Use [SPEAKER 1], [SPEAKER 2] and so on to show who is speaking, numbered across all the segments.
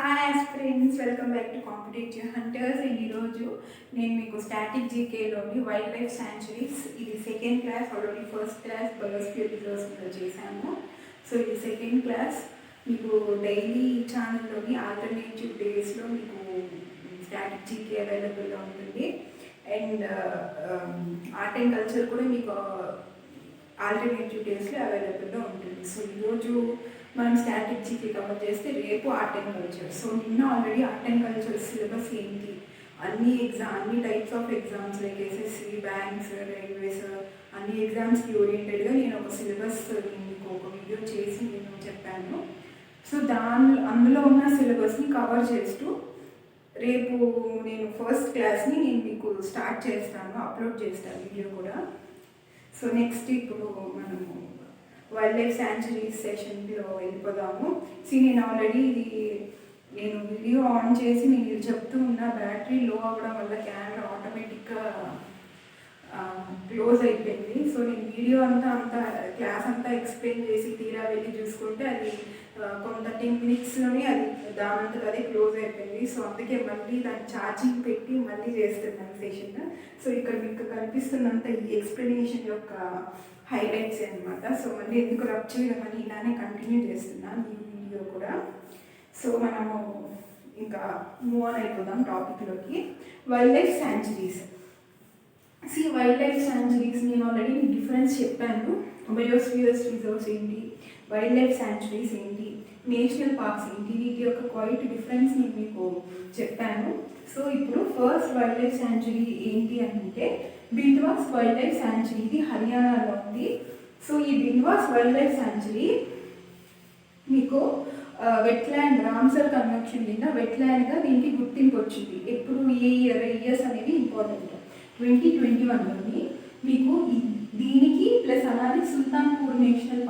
[SPEAKER 1] Hi aspirants, welcome back to competitive hunters. And ఈరోజు నేను మీకు స్టాటిక్ జీకేలోని వైల్డ్ లైఫ్ శాంచురీస్ ఇది second class, already first class biosphere రిజర్వ్స్లో చేశాను. సో ఇది సెకండ్ క్లాస్. మీకు డైలీ ఛానల్లోని ఆల్టర్నేటివ్ డేస్లో మీకు స్టాటిక్ జీకే అవైలబుల్గా ఉంటుంది. అండ్ ఆర్ట్ అండ్ కల్చర్ కూడా మీకు ఆల్టర్నేటివ్ డేస్లో అవైలబుల్గా ఉంటుంది. సో ఈరోజు మనం స్టాటిక్ జీకే కవర్ చేస్తే రేపు ఆర్ట్ అండ్ కల్చర్. సో నిన్న already art and culture syllabus ఏంటి, అన్ని types of exams like SSC, banks, railways అన్ని ఎగ్జామ్స్కి ఓరియంటెడ్గా నేను ఒక సిలబస్ మీకు ఒక వీడియో చేసి నేను చెప్పాను. సో అందులో ఉన్న సిలబస్ని కవర్ చేస్తూ రేపు నేను ఫస్ట్ క్లాస్ని నేను మీకు స్టార్ట్ చేస్తాను, అప్లోడ్ చేస్తాను వీడియో కూడా. సో నెక్స్ట్ ఇప్పుడు మనము వైల్డ్ లైఫ్ శాంచురీస్ సెషన్లో వెళ్ళిపోదాము. నేను ఆల్రెడీ నేను వీడియో ఆన్ చేసి నేను చెప్తూ ఉన్న బ్యాటరీ లో అవ్వడం వల్ల కెమెరా ఆటోమేటిక్గా క్లోజ్ అయిపోయింది. సో నేను వీడియో అంతా క్లాస్ అంతా ఎక్స్ప్లెయిన్ చేసి తీరా వెళ్ళి చూసుకుంటే అది కొంత 10 minutesలోనే అది దానంతట అదే క్లోజ్ అయిపోయింది. సో అందుకే మళ్ళీ దాన్ని ఛార్జింగ్ పెట్టి మళ్ళీ చేస్తున్నాను సెషన్. సో ఇక్కడ మీకు కనిపిస్తున్నంత ఈ ఎక్స్ప్లెనేషన్ యొక్క హైలైట్స్ అనమాట. సో మళ్ళీ ఎందుకు రబ్ చేయడం అని ఇలానే కంటిన్యూ చేస్తున్నాను ఈ వీడియో కూడా. సో మనము ఇంకా మూవ్ ఆన్ అయిపోదాం టాపిక్లోకి. Wild life sanctuaries. Wild life sanctuaries నేను ఆల్రెడీ డిఫరెన్స్ చెప్పాను. బయోస్ఫియర్స్ రిజర్వ్స్ ఏంటి, వైల్డ్ లైఫ్ శాంచురీస్ ఏంటి, నేషనల్ పార్క్స్ ఏంటి, వీటి యొక్క క్వైట్ డిఫరెన్స్ నేను మీకు చెప్పాను. సో ఇప్పుడు ఫస్ట్ వైల్డ్ లైఫ్ శాంచురీ ఏంటి అంటే బింద్వాస్ వైల్డ్ లైఫ్ శాంచురీ. ఇది హర్యానాలో ఉంది. సో ఈ బింద్వాస్ వైల్డ్ లైఫ్ శాంచురీ మీకు వెట్లాండ్ రామ్సర్ కన్వెన్షన్ కింద వెట్లాండ్గా దీనికి గుర్తింపు వచ్చింది. ఎప్పుడు ఇయర్స్ అనేవి ఇంపార్టెంట్. 2021లోని మీకు దీనికి ప్లస్ అలానే Sultanpur national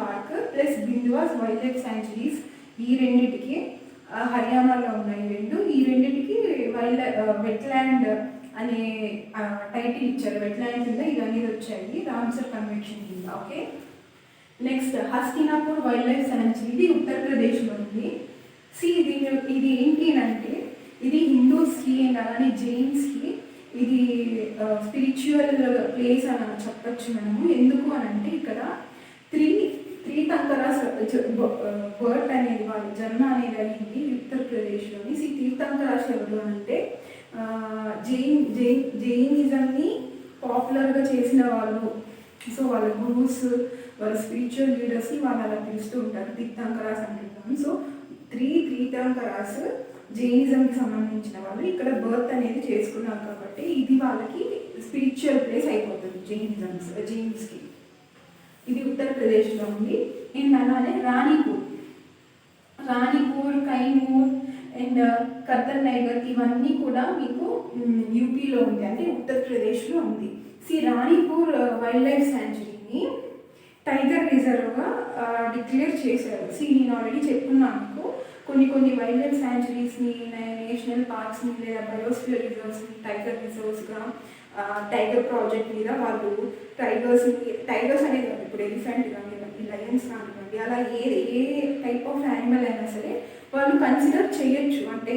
[SPEAKER 1] park plus Bhindawas wildlife sanctuaries ఈ రెండింటికి హర్యానాలో ఉన్నాయి. ఈ రెండింటికి వెట్లాండ్ అనే టైటిల్ ఇచ్చారు. వెట్లాండ్ కింద ఇవన్నీ వచ్చాయి రామ్సర్ కన్వెన్షన్ కింద. Okay, next Hastinapur wild life sanctuary. ఇది ఉత్తరప్రదేశ్లో ఉంది. ఇది ఏంటి అంటే ఇది హిందూస్కి అండ్ అలానే జైన్స్కి ఇది స్పిరిచువల్ ప్లేస్ అని చెప్పచ్చు మనము. ఎందుకు అని అంటే ఇక్కడ త్రీ తంకరాస్ బర్త్ అనేది వాళ్ళ జన్మ అనేది అయింది ఉత్తరప్రదేశ్లోని. తీర్థంకరాస్ ఎవరు అంటే జైనిజంని పాపులర్గా చేసిన వాళ్ళు. సో వాళ్ళ గురూస్, వాళ్ళ స్పిరిచువల్ లీడర్స్ని వాళ్ళు అలా పిలుస్తూ ఉంటారు, తీర్థంకరాస్ అంటున్నాము. సో తీర్థంకరాస్ జైనిజంకి సంబంధించిన వాళ్ళు ఇక్కడ బర్త్ అనేది చేసుకున్నారు కాబట్టి ఇది వాళ్ళకి స్పిరిచువల్ ప్లేస్ అయిపోతుంది జైన్స్కి. ఇది ఉత్తరప్రదేశ్లో ఉంది. అండ్ అలానే రాణిపూర్, కైమూర్ అండ్ కత్తర్ నైగర్ ఇవన్నీ కూడా మీకు యూపీలో ఉంది, అంటే ఉత్తరప్రదేశ్లో ఉంది. రాణిపూర్ వైల్డ్ లైఫ్ శాంచురీని టైగర్ రిజర్వ్గా డిక్లేర్ చేశారు. నేను ఆల్రెడీ చెప్పుకున్నాను కొన్ని వైల్డ్ లైఫ్ శాంచురీస్ని, నేషనల్ పార్క్స్ని లేదా బయోస్ఫియర్ రిజర్వ్స్ని టైగర్ రిజర్వ్స్గా, టైగర్ ప్రాజెక్ట్ మీద వాళ్ళు టైగర్స్ అనేది ఇప్పుడు ఎలిఫెంట్ కానివ్వండి, లయన్స్ కానివ్వండి, అలా ఏ టైప్ ఆఫ్ యానిమల్ అయినా సరే వాళ్ళు కన్సిడర్ చేయొచ్చు. అంటే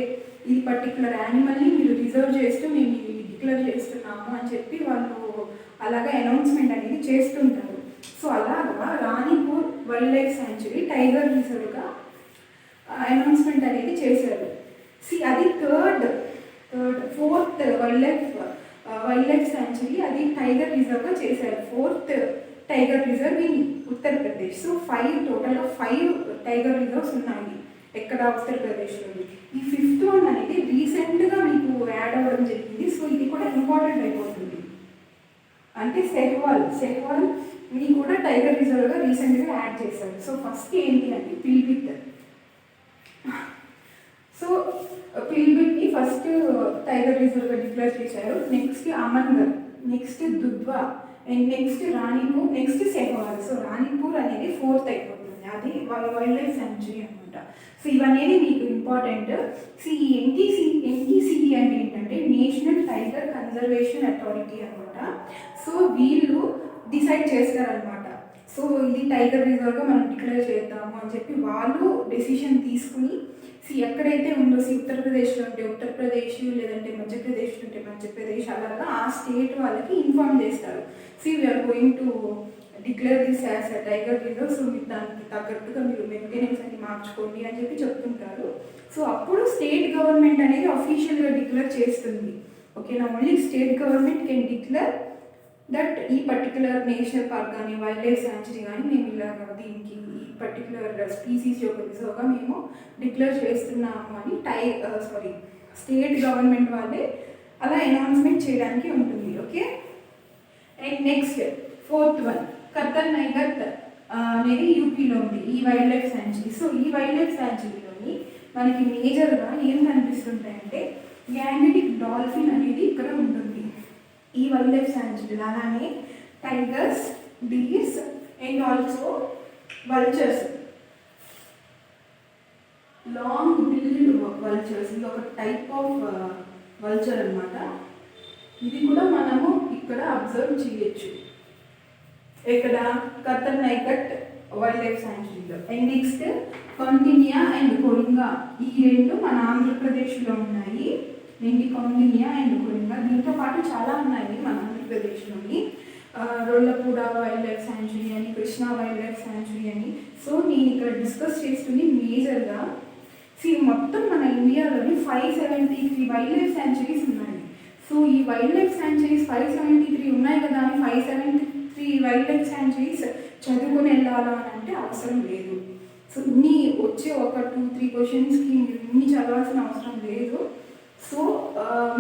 [SPEAKER 1] ఈ పర్టికులర్ యానిమల్ని మీరు రిజర్వ్ చేస్తూ మేము డిక్లేర్ చేస్తున్నాము అని చెప్పి వాళ్ళు అలాగా అనౌన్స్మెంట్ అనేది చేస్తుంటారు. సో అలాగా Ranipur wild life sanctuary tiger రిజర్వ్గా అనౌన్స్మెంట్ అనేది చేశారు. అది ఫోర్త్ వైల్డ్ లైఫ్ శాంచురీ అది టైగర్ రిజర్వ్గా చేశారు. 4th tiger reserve in Uttar Pradesh. So 5 tiger reserves ఉన్నాయి ఎక్కడ ఉత్తరప్రదేశ్లో. ఈ 5th వన్ అనేది రీసెంట్గా మీకు యాడ్ అవ్వడం జరిగింది. సో ఇది కూడా ఇంపార్టెంట్ అయిపోతుంది. అంటే సెహ్వాల్ని కూడా టైగర్ రిజర్వ్గా రీసెంట్గా యాడ్ చేశారు. సో ఫస్ట్ ఏంటి అంటే పిల్బిట్. పిల్బిట్ని ఫస్ట్ టైగర్ రిజర్వ్గా డిక్లేర్ చేశారు. Next Amangarh, next Dudhwa and next Ranipur, next Suhelwa. So Ranipur అనేది 4th అయిపోతుంది. అది వైల్డ్ లైఫ్ శాంచురీ అనమాట. సో ఇవన్నీ మీకు ఇంపార్టెంట్. ఎన్టీసీఈ అంటే ఏంటంటే నేషనల్ టైగర్ కన్జర్వేషన్ అథారిటీ అనమాట. సో వీళ్ళు డిసైడ్ చేస్తారనమాట సో ఇది టైగర్ రిజర్వ్గా మనం డిక్లేర్ చేద్దాము అని చెప్పి వాళ్ళు డెసిషన్ తీసుకుని ఎక్కడైతే ఉందో ఉత్తరప్రదేశ్లో ఉంటే ఉత్తరప్రదేశ్, లేదంటే మధ్యప్రదేశ్లో ఉంటే మధ్యప్రదేశ్, అలాగా ఆ స్టేట్ వాళ్ళకి ఇన్ఫార్మ్ చేస్తారు. We're going to declare this as a tiger reserve. So మీరు దానికి తగ్గట్టుగా మీరు మెయింటెనెన్స్ అని మార్చుకోండి అని చెప్పి చెప్తుంటారు. సో అప్పుడు స్టేట్ గవర్నమెంట్ అనేది అఫీషియల్గా డిక్లేర్ చేస్తుంది. ఓకేనా, only state government can declare that ఈ పర్టికులర్ నేషనల్ పార్క్ కానీ వైల్డ్ లైఫ్ శాంచురీ కానీ మేము ఇలాగా దీనికి ఈ పర్టికులర్ స్పీసీస్ యొక్క రిజర్వ్గా మేము డిక్లేర్ చేస్తున్నాము అని స్టేట్ గవర్నమెంట్ వాళ్ళే అలా అనౌన్స్మెంట్ చేయడానికి ఉంటుంది. Okay, and next 4th one Katarniaghat అనేది యూపీలో ఉంది ఈ వైల్డ్ లైఫ్ శాంచురీ. సో ఈ వైల్డ్ లైఫ్ శాంచురీలోని మనకి మేజర్గా ఏం కనిపిస్తుంటాయంటే గ్యాంగటిక్ డాల్ఫిన్ అనేది ఇక్కడ ఉంటుంది ఈ వైల్డ్ లైఫ్ శాంచురీ. అలానే tigers, deers and also vultures, long build vultures. ఇది ఒక టైప్ ఆఫ్ వల్చర్ అనమాట. ఇది కూడా మనము ఇక్కడ అబ్జర్వ్ చేయొచ్చు ఇక్కడ కత్తర్ నైగత్ వైల్డ్ లైఫ్ శాంచురీలో. And next Kaundinya and Coringa, ఈ రెండు మన ఆంధ్రప్రదేశ్లో ఉన్నాయి. ఏంటి కౌండిన్యా అండ్ కోరింగా. దీంతో పాటు చాలా ఉన్నాయి మన ఆంధ్రప్రదేశ్లోని. రొల్లపూడ వైల్డ్ లైఫ్ శాంచురీ అని, కృష్ణా వైల్డ్ లైఫ్ శాంచురీ అని. సో నేను ఇక్కడ డిస్కస్ చేస్తుంది మేజర్గా మొత్తం మన ఇండియాలోని 573 వైల్డ్ లైఫ్ శాంచురీస్ ఉన్నాయి. సో ఈ వైల్డ్ లైఫ్ శాంచురీస్ 573 ఉన్నాయి కదా అని 573 వైల్డ్ లైఫ్ శాంచురీస్ చదువుకుని వెళ్ళాలా అని అంటే అవసరం లేదు. సో ఇన్ని వచ్చే ఒక 2-3 క్వశ్చన్స్కి మీరు ఇన్ని చదవాల్సిన అవసరం లేదు. సో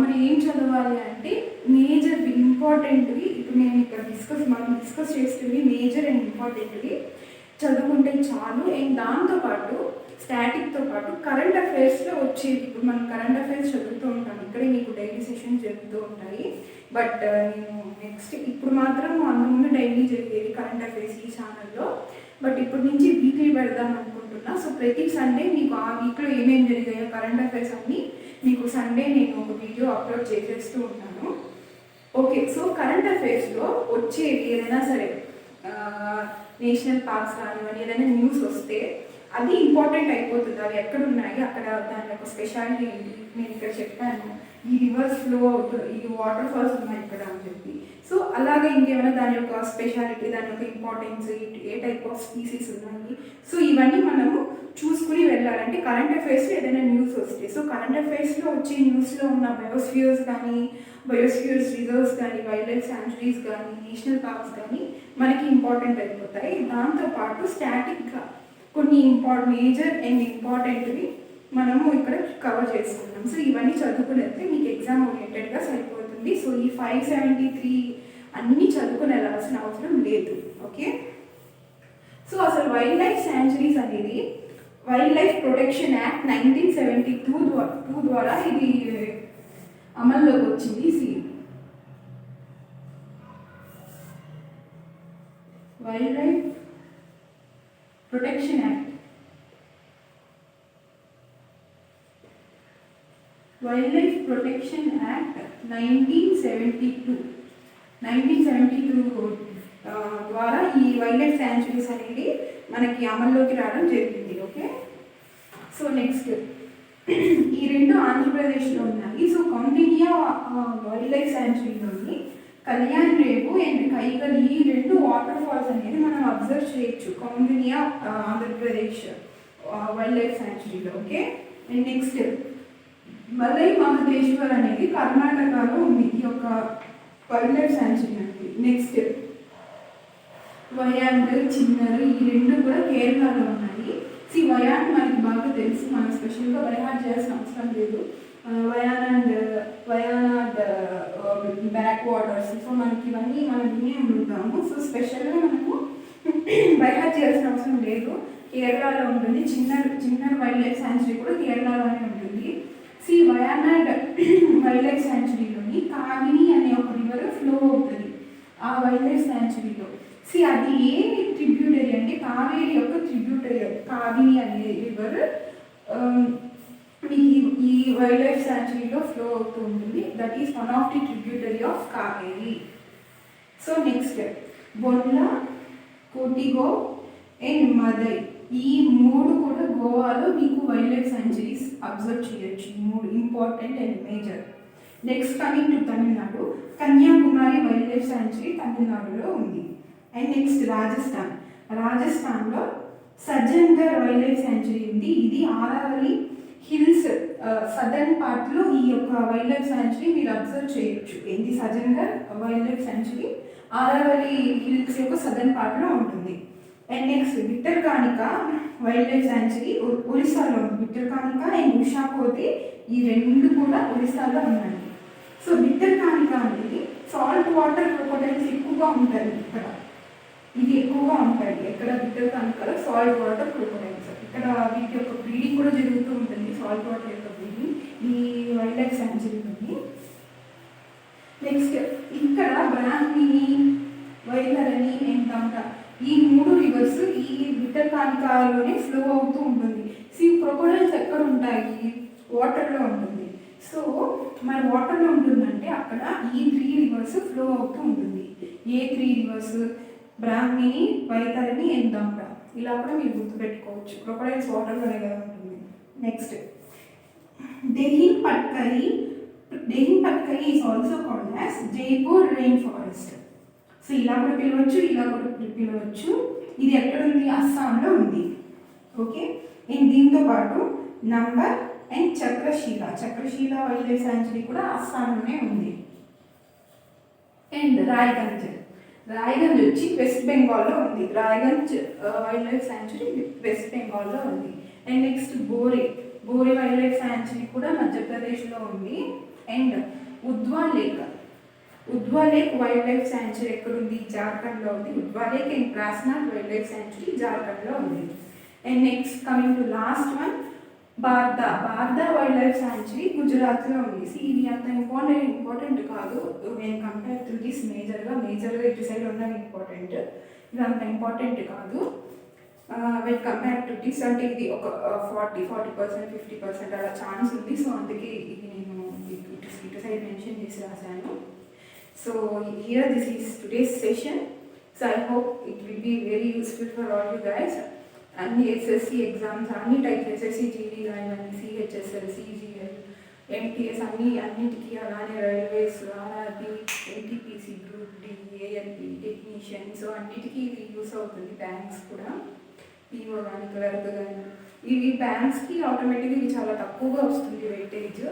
[SPEAKER 1] మరి ఏం చదవాలి అంటే మేజర్ ఇంపార్టెంట్వి ఇప్పుడు నేను ఇక్కడ మనం డిస్కస్ చేస్తుంది మేజర్ అండ్ ఇంపార్టెంట్వి చదువుకుంటే చాలు. అండ్ దాంతోపాటు స్టాటిక్తో పాటు కరెంట్ అఫైర్స్లో వచ్చేది. ఇప్పుడు మనం కరెంట్ అఫైర్స్ చదువుతూ ఉంటాం, ఇక్కడే మీకు డైలీ సెషన్స్ జరుగుతూ ఉంటాయి. బట్ నేను నెక్స్ట్ ఇప్పుడు మాత్రం అంతకుముందు డైలీ జరిగేది కరెంట్ అఫైర్స్ ఈ ఛానల్లో. బట్ ఇప్పటి నుంచి వీక్లీ పెడదాం అనుకుంటున్నా. సో ప్రతి సండే మీకు ఆ వీక్లో ఏమేమి జరిగాయో కరెంట్ అఫైర్స్ అన్నీ మీకు సండే నేను ఒక వీడియో అప్లోడ్ చేసేస్తూ ఉంటాను. ఓకే, సో కరెంట్ అఫైర్స్లో వచ్చేవి ఏదైనా సరే నేషనల్ పార్క్స్ కానివ్వండి, ఏదైనా న్యూస్ వస్తే అది ఇంపార్టెంట్ అయిపోతుంది. అవి ఎక్కడ ఉన్నాయి, అక్కడ దాని యొక్క స్పెషాలిటీ ఏంటి, నేను ఇక్కడ చెప్పాను ఈ రివర్స్ ఫ్లో ఈ వాటర్ ఫాల్స్ ఉన్నాయి ఇక్కడ అని చెప్పి. సో అలాగే ఇంకేమైనా దాని యొక్క స్పెషాలిటీ, దాని యొక్క importance, A type of species ఉన్నాయి, సో ఇవన్నీ మనము చూసుకుని వెళ్ళాలంటే కరెంట్ అఫైర్స్లో ఏదైనా న్యూస్ వస్తే. సో కరెంట్ అఫైర్స్లో వచ్చే న్యూస్లో ఉన్న బయోస్ఫియర్స్ కానీ, బయోస్ఫియర్స్ రిజర్వ్స్ కానీ, వైల్డ్ లైఫ్ శాంచురీస్ కానీ, నేషనల్ పార్క్స్ కానీ మనకి ఇంపార్టెంట్ అయిపోతాయి. దాంతోపాటు స్టాటిక్గా కొన్ని మేజర్ అండ్ ఇంపార్టెంట్వి మనము ఇక్కడ కవర్ చేసుకున్నాం. సో ఇవన్నీ చదువుకుని వెళ్తే మీకు ఎగ్జామ్ ఓరియంటెడ్గా సరిపోతుంది. సో ఈ 573 అన్నీ చదువుకుని వెళ్ళాల్సిన అవసరం లేదు. ఓకే, సో అసలు వైల్డ్ లైఫ్ శాంచురీస్ అనేది వైల్డ్ లైఫ్ ప్రొటెక్షన్ యాక్ట్ 1972 ద్వారా ఇది అమల్లోకి వచ్చింది. Wild life protection act, wild life protection act 1972 ద్వారా ఈ వైల్డ్ లైఫ్ శాంచురీస్ అనేది మనకి అమల్లోకి రావడం జరిగింది. ఓకే, సో నెక్స్ట్ ఈ రెండు ఆంధ్రప్రదేశ్లో ఉన్నాయి. సో కౌండిన్యా వైల్డ్ లైఫ్ శాంచురీలోని కళ్యాణ్ రేవు అండ్ కైగల్ ఈ రెండు వాటర్ ఫాల్స్ అనేది మనం అబ్జర్వ్ చేయొచ్చు కౌండిన్యా ఆంధ్రప్రదేశ్ వైల్డ్ లైఫ్ శాంచురీలో. Okay, and next Malai Mahadeshwar అనేది కర్ణాటకలో ఉంది ఈ యొక్క వైల్డ్ లైఫ్ శాంచురీ అనేది. నెక్స్ట్ వయాండ్, చిన్నరు ఈ రెండు కూడా కేరళలో ఉన్నాయి. వయాండ్ మనకి బాగా తెలుసు, మనం స్పెషల్గా బైహార్ట్ చేయాల్సిన అవసరం లేదు. వయానాడ్ బ్యాక్ వాటర్స్, సో మనకి ఇవన్నీ మనం వినే ఉంటాము. సో స్పెషల్గా మనకు బైహార్ట్ చేయాల్సిన అవసరం లేదు, కేరళలో ఉంటుంది. చిన్న వైల్డ్ లైఫ్ శాంచురీ కూడా కేరళలోనే ఉంటుంది. వయానాడ్ వైల్డ్ లైఫ్ శాంచురీలోని కాగిని అనే ఒక రివర్ ఫ్లో అవుతుంది ఆ వైల్డ్ లైఫ్ శాంచురీలో. అది ఏ ట్రిబ్యూటరీ అంటే కావేరి యొక్క ట్రిబ్యూటరీ కాగిని అనే రివర్ మీకు ఈ వైల్డ్ లైఫ్ శాంచురీలో ఫ్లో అవుతూ ఉంటుంది. That is one of the tributary of Kaveri. So next Bondla, Cotigao and Madei. ఈ మూడు కూడా గోవాలో మీకు వైల్డ్ లైఫ్ సాంచురీస్ అబ్జర్వ్ చేయొచ్చు. ఈ మూడు important and major. Next coming to Tamil Nadu, Kanyakumari wild life sanctuary తమిళనాడులో ఉంది. And next Rajasthan. రాజస్థాన్లో సజ్జన్గర్ వైల్డ్ లైఫ్ సాంచురీ ఉంది. ఇది ఆరావళి హిల్స్ సదర్న్ పార్ట్లో ఈ యొక్క వైల్డ్ లైఫ్ సాంచురీ మీరు అబ్జర్వ్ చేయొచ్చు. ఏంటి Sajjangarh wild life sanctuary Aravalli hills యొక్క సదర్న్ పార్ట్లో ఉంటుంది. And next Bhitarkanika wild life sanctuary ఒరిస్సాలో ఉంది. బిట్టర్కానిక అండ్ ఉషాకోతే ఈ రెండు కూడా ఒరిస్సాలో ఉన్నాయి. సో బిట్టర్కానిక అనేది సాల్ట్ వాటర్ క్రొకోడైల్స్ ఎక్కువగా ఉంటాయి ఇక్కడ. ఇది ఎక్కువగా ఉంటాయి ఎక్కడ బిట్టర్కానికలో సాల్ట్ వాటర్ క్రొకోడైల్స్. ఇక్కడ వీటి యొక్క బ్రీడింగ్ కూడా జరుగుతూ ఉంటుంది. సాల్ట్ వాటర్ యొక్క బ్రీడింగ్ ఈ వైల్డ్ లైఫ్ సాంచురీ ఉంది. నెక్స్ట్ ఇక్కడ బ్రాహ్మిణి, వైతరణి అండ్ దంట ఈ మూడు రివర్స్ ఈ బిట్టర్కానికాలోనే ఫ్లో అవుతూ ఉంటుంది. క్రొకోడైల్స్ ఎక్కడ ఉంటాయి? వాటర్లో ఉంటుంది. సో మరి వాటర్లో ఉంటుందంటే అక్కడ ఈ 3 రివర్స్ ఫ్లో అవుతూ ఉంటుంది. ఏ 3 రివర్స్? బ్రాహ్మిణి, వైతరణి అండ్ దంట. ఇలా కూడా మీరు గుర్తుపెట్టుకోవచ్చు. క్రొకోడైల్స్ వాటర్లోనే కదా ఉంటుంది. Next Dehing Patkai. Dehing Patkai is also called as Jaipur rain forest. So ఇలా కూడా పిలవచ్చు, ఇలా కూడా పిలవచ్చు. ఇది ఎక్కడ ఉంది? అస్సాంలో ఉంది. ఓకే. అండ్ దీంతో పాటు number and Chakrashila. Chakrashila wild life sanctuary కూడా అస్సాంలోనే ఉంది. అండ్ రాయ్గంజ్. రాయ్గంజ్ వచ్చి వెస్ట్ బెంగాల్లో ఉంది. Raiganj wild life sanctuary west బెంగాల్లో ఉంది. And next Bore. Bore wild life sanctuary కూడా మధ్యప్రదేశ్లో ఉంది. And Udhwa lake. Udhwa lake wild life sanctuary ఎక్కడుంది? జార్ఖండ్లో ఉంది. Udhwa lake and Parasnath wild life sanctuary జార్ఖండ్లో ఉంది. And next coming to last one Barda. Barda wild life sanctuary గుజరాత్లో ఉంది. ఇది అంత ఇంపార్టెంట్ కాదు నేను కంపేర్ టు దిస్ మేజర్గా ఇటు సైడ్ ఉన్నది ఇంపార్టెంట్. ఇది అంత ఇంపార్టెంట్ కాదు వెన్ కంపేర్ టు దిస్. అంటే ఇది ఒక 40% 50% అలా ఛాన్స్ ఉంది. సో అందుకే ఇది నేను ఇటు సైడ్ మెన్షన్ చేసి రాశాను. So here this is today's session. So I hope it will be very useful for all you guys. అన్ని SSC ఎగ్జామ్స్ అన్ని టైప్స్ SSC GD కానివ్వండి, CHSL, CGL, MTS అన్నిటికీ, అలానే railways, RRB, NTPC, group D, ALP, technician, so అన్నిటికీ ఇది use అవుతుంది. Banks కూడా PO కానీ క్లర్క్ కానీ ఇవి బ్యాంక్స్కి ఆటోమేటిక్గా ఇది చాలా తక్కువగా వస్తుంది వెయిటేజ్.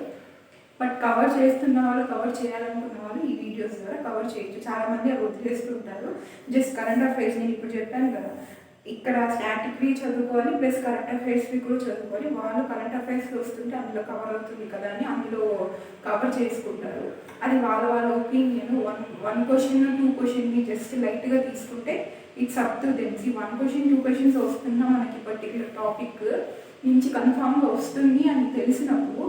[SPEAKER 1] బట్ కవర్ చేస్తున్న వాళ్ళు, కవర్ చేయాలనుకున్న వాళ్ళు ఈ వీడియోస్ ద్వారా కవర్ చేయొచ్చు. చాలామంది అవి వదిలేస్తుంటారు. జస్ట్ కరెంట్ అఫైర్స్ నేను ఇప్పుడు చెప్పాను కదా, ఇక్కడ స్టాటిక్వి చదువుకోవాలి ప్లస్ కరెంట్ అఫైర్స్వి కూడా చదువుకోవాలి. వాళ్ళు కరెంట్ అఫైర్స్కి వస్తుంటే అందులో కవర్ అవుతుంది కదా అని అందులో కవర్ చేసుకుంటారు. అది వాళ్ళ ఒపీనియన్. వన్ క్వశ్చన్ 2 క్వశ్చన్ని జస్ట్ లైట్గా తీసుకుంటే it's up to them. 1 question 2 questions వస్తున్నా మనకి పర్టికులర్ టాపిక్ నుంచి కన్ఫామ్గా వస్తుంది అని తెలిసినప్పుడు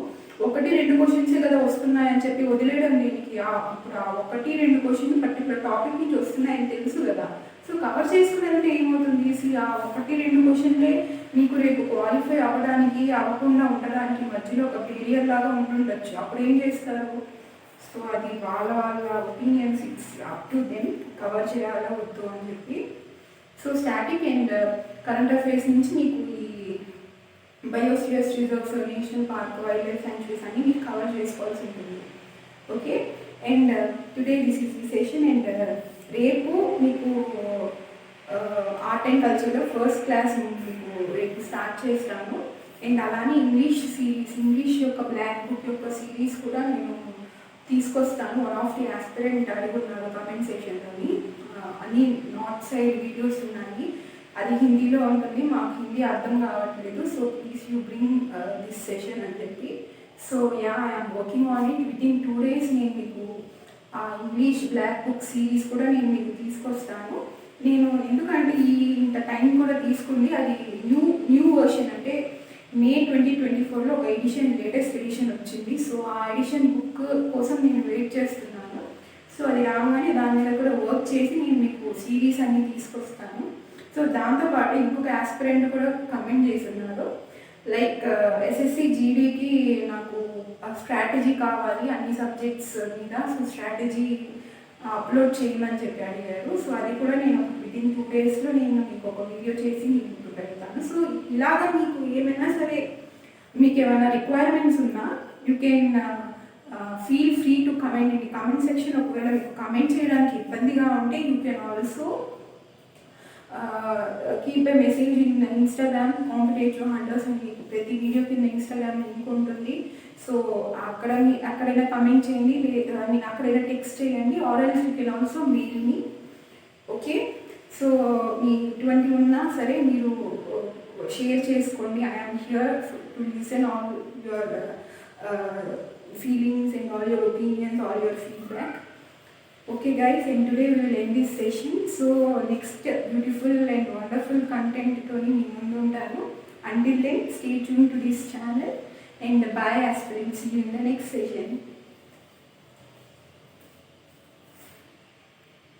[SPEAKER 1] 1-2 క్వశ్చన్సే కదా వస్తున్నాయని చెప్పి వదిలేయడం దీనికి. ఇప్పుడు 1-2 క్వశ్చన్ పర్టికులర్ టాపిక్ నుంచి వస్తున్నాయని తెలుసు కదా. సో కవర్ చేసుకునేదంటే ఏమవుతుంది? 1-2 క్వశ్చన్లే మీకు రేపు క్వాలిఫై అవ్వడానికి, అవ్వకుండా ఉండడానికి మధ్యలో ఒక బేరియర్ లాగా ఉంటుండొచ్చు. అప్పుడు ఏం చేస్తారు? సో అది వాళ్ళ opinions, it's up to them cover చేయాలా వద్దు అని చెప్పి. So static and current affairs నుంచి మీకు ఈ biospheres reserves, national park, wild life sanctuaries అన్ని మీకు కవర్ చేసుకోవాల్సి ఉంటుంది. Okay. And today this is the session. And రేపు మీకు ఆర్ట్ అండ్ కల్చర్లో ఫస్ట్ క్లాస్ మీకు రేపు స్టార్ట్ చేస్తాను. అండ్ అలానే ఇంగ్లీష్ సిరీస్, ఇంగ్లీష్ యొక్క బ్లాక్ బుక్ యొక్క సిరీస్ కూడా నేను తీసుకొస్తాను. One of the aspirant అడుగున్నారు comment సెషన్లోని. అన్ని నార్త్ సైడ్ వీడియోస్ ఉన్నాయి. అది హిందీలో ఉంటుంది, మాకు హిందీ అర్థం కావట్లేదు. So please you bring this session అని చెప్పి. So I'm working on it. Within 2 days నేను మీకు ఆ ఇంగ్లీష్ బ్లాక్ బుక్ సిరీస్ కూడా నేను మీకు తీసుకొస్తాను. నేను ఎందుకంటే ఇంత టైం కూడా తీసుకుంది. అది న్యూ వర్షన్, అంటే May 2024లో ఒక ఎడిషన్, లేటెస్ట్ ఎడిషన్ వచ్చింది. సో ఆ ఎడిషన్ బుక్ కోసం నేను వెయిట్ చేస్తున్నాను. సో అది రాగానే దాని మీద కూడా వర్క్ చేసి నేను మీకు సిరీస్ అన్ని తీసుకొస్తాను. సో దాంతోపాటు ఇంకొక ఆస్పిరెంట్ కూడా కమెంట్ చేస్తున్నారు, లైక్ SSC GDకి నాకు స్ట్రాటజీ కావాలి అన్ని సబ్జెక్ట్స్ మీద. సో స్ట్రాటజీ అప్లోడ్ చేయమని చెప్పి అడిగారు. సో అది కూడా నేను వితిన్ 2 డేస్లో నేను మీకు ఒక వీడియో చేసి మీకు పెడతాను. సో ఇలాగ మీకు ఏమైనా సరే మీకు ఏమైనా రిక్వైర్మెంట్స్ ఉన్నా you can feel free to comment in comment section. ఒకవేళ మీకు కమెంట్ చేయడానికి ఇబ్బందిగా ఉంటే you can also keep a message in Instagram competitive hunters అని మీకు ప్రతి వీడియో కింద ఇన్స్టాగ్రామ్ లింక్ ఉంటుంది. సో అక్కడైనా కమెంట్ చేయండి, లేదా మీకు అక్కడైనా టెక్స్ట్ చేయండి, or else you can also mail me. Okay, so మీ ఇటువంటి ఉన్నా సరే మీరు షేర్ చేసుకోండి. I'm here to listen all your feelings and all your opinions, all your feedback. Okay guys, and today we will end this session. So next beautiful and wonderful content toni mee mundu untanu. Until then, stay tuned to this channel and bye aspirants. See you in the next session.